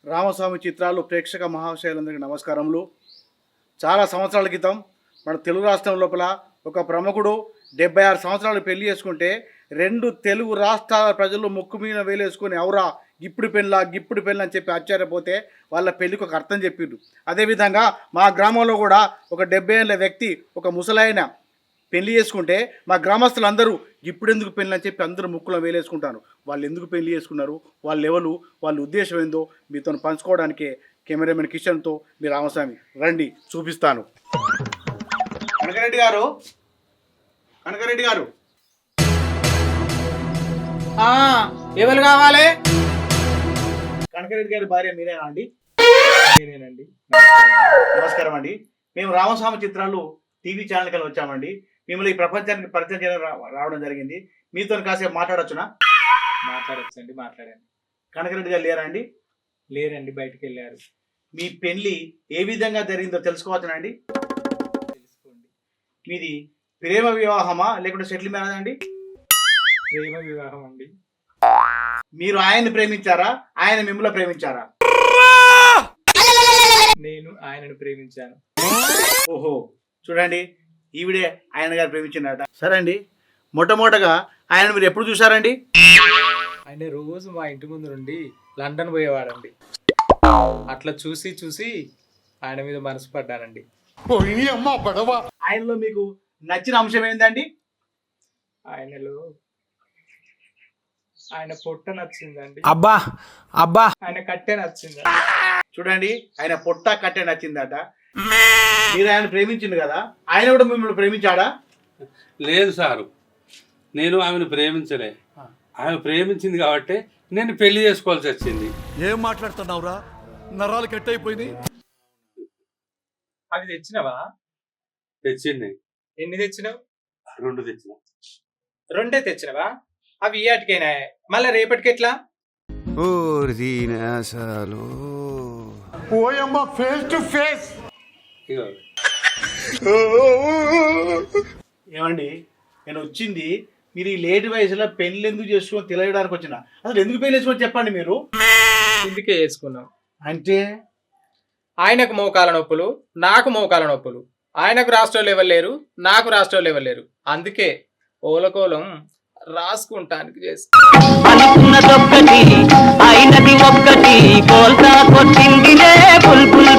రామస్వామి చిత్రాలు ప్రేక్షక మహాశయులందరికీ నమస్కారములు. చాలా సంవత్సరాల క్రితం మన తెలుగు రాష్ట్రం లోపల ఒక ప్రముఖుడు 76 సంవత్సరాలు పెళ్లి చేసుకుంటే 2 తెలుగు రాష్ట్రాల ప్రజలు ముక్కు మీద వేలేసుకొని అవురా గిప్పుడు పెళ్ళ అని చెప్పి ఆశ్చర్యపోతే వాళ్ళ పెళ్ళికి ఒక అర్థం చెప్పిండు. అదేవిధంగా మా గ్రామంలో కూడా ఒక 70 ఏళ్ళ వ్యక్తి ఒక ముసలాయన పెళ్లి చేసుకుంటే మా గ్రామస్తులందరూ ఇప్పుడు ఎందుకు పెళ్ళి అని చెప్పి అందరూ ముక్కులో వేలేసుకుంటారు. వాళ్ళు ఎందుకు పెళ్లి చేసుకున్నారు, వాళ్ళ లెవెలు, వాళ్ళ ఉద్దేశం ఏందో మీతో పంచుకోవడానికే కెమెరామెన్ కిషన్తో మీ రామస్వామి రండి చూపిస్తాను. కనకరెడ్డి గారు ఎవరు కావాలి? కనకరెడ్డి గారి భార్య మీరేనా అండి? నేనేనండి. నమస్కారం అండి. మేము రామస్వామి చిత్రాలు టీవీ ఛానల్ కలిసి వచ్చామండి. మిమ్మల్ని ఈ ప్రపంచానికి పరిచయం చేయడం రావడం జరిగింది. మీతో కాసేపు మాట్లాడొచ్చునా? మాట్లాడచ్చండి, మాట్లాడండి. కనకరెడ్డి గారు లేరా అండి? లేరండి, బయటికి వెళ్ళారు. మీ పెళ్లి ఏ విధంగా జరిగిందో తెలుసుకోవచ్చునండి? తెలుసుకోండి. మీది ప్రేమ వివాహమా లేకుంటే సెటిల్ మ్యారేజ్ అండి? ప్రేమ వివాహం అండి. మీరు ఆయన్ని ప్రేమించారా, ఆయన మిమ్మల్ని ప్రేమించారా? నేను ఆయనను ప్రేమించాను. ఓహో, చూడండి ఈవిడే ఆయన గారు ప్రేమించినట. సరే అండి, మొట్టమొదటగా ఆయన మీరు ఎప్పుడు చూసారండి? ఆయన రోజు మా ఇంటి ముందు నుండి లండన్ పోయేవాడండి. అట్లా చూసి చూసి ఆయన మీద మనసు పడ్డానండి. ఆయనలో మీకు నచ్చిన అంశం ఏందండి? ఆయనలో ఆయన పొట్ట నచ్చిందండి. అబ్బా ఆయన కట్టె నచ్చింది. చూడండి, ఆయన పొట్ట కట్టే నచ్చిందట. మీరు ఆయన ప్రేమించింది కదా, ఆయన కూడా మిమ్మల్ని ప్రేమించాడా? లేదు సారు, నేను ఆమెను ప్రేమించలే. ఆమె ప్రేమించింది కాబట్టి నేను పెళ్లి చేసుకోవాల్సి వచ్చింది. ఏం మాట్లాడుతున్నావురా, నరాలు కట్ అయిపోయింది. అవి తెచ్చినవా? తెచ్చింది. ఎన్ని తెచ్చినావు? 2 తెచ్చిన. 2 తెచ్చినవా? అవి ఈయాటికైనా మళ్ళీ రేపటికి ఎట్లా? Face to face. ఇగో ఏమండి, నేను వచ్చింది మీరు ఈ లేట్ వయసులో పెళ్లి ఎందుకు చేసుకొని తెలియడానికి వచ్చిన. అసలు ఎందుకు పెళ్లి చేసుకొని చెప్పండి మీరు. ఇందుకే వేసుకున్నాం. అంటే ఆయనకు మోకాల నొప్పులు, నాకు మోకాల నొప్పులు. ఆయనకు రాష్ట్రంలో ఇవ్వలేరు, నాకు రాష్ట్రంలో ఇవ్వలేరు. అందుకే ఓలకోలం రాసుకుంటానికి చేస్తాను.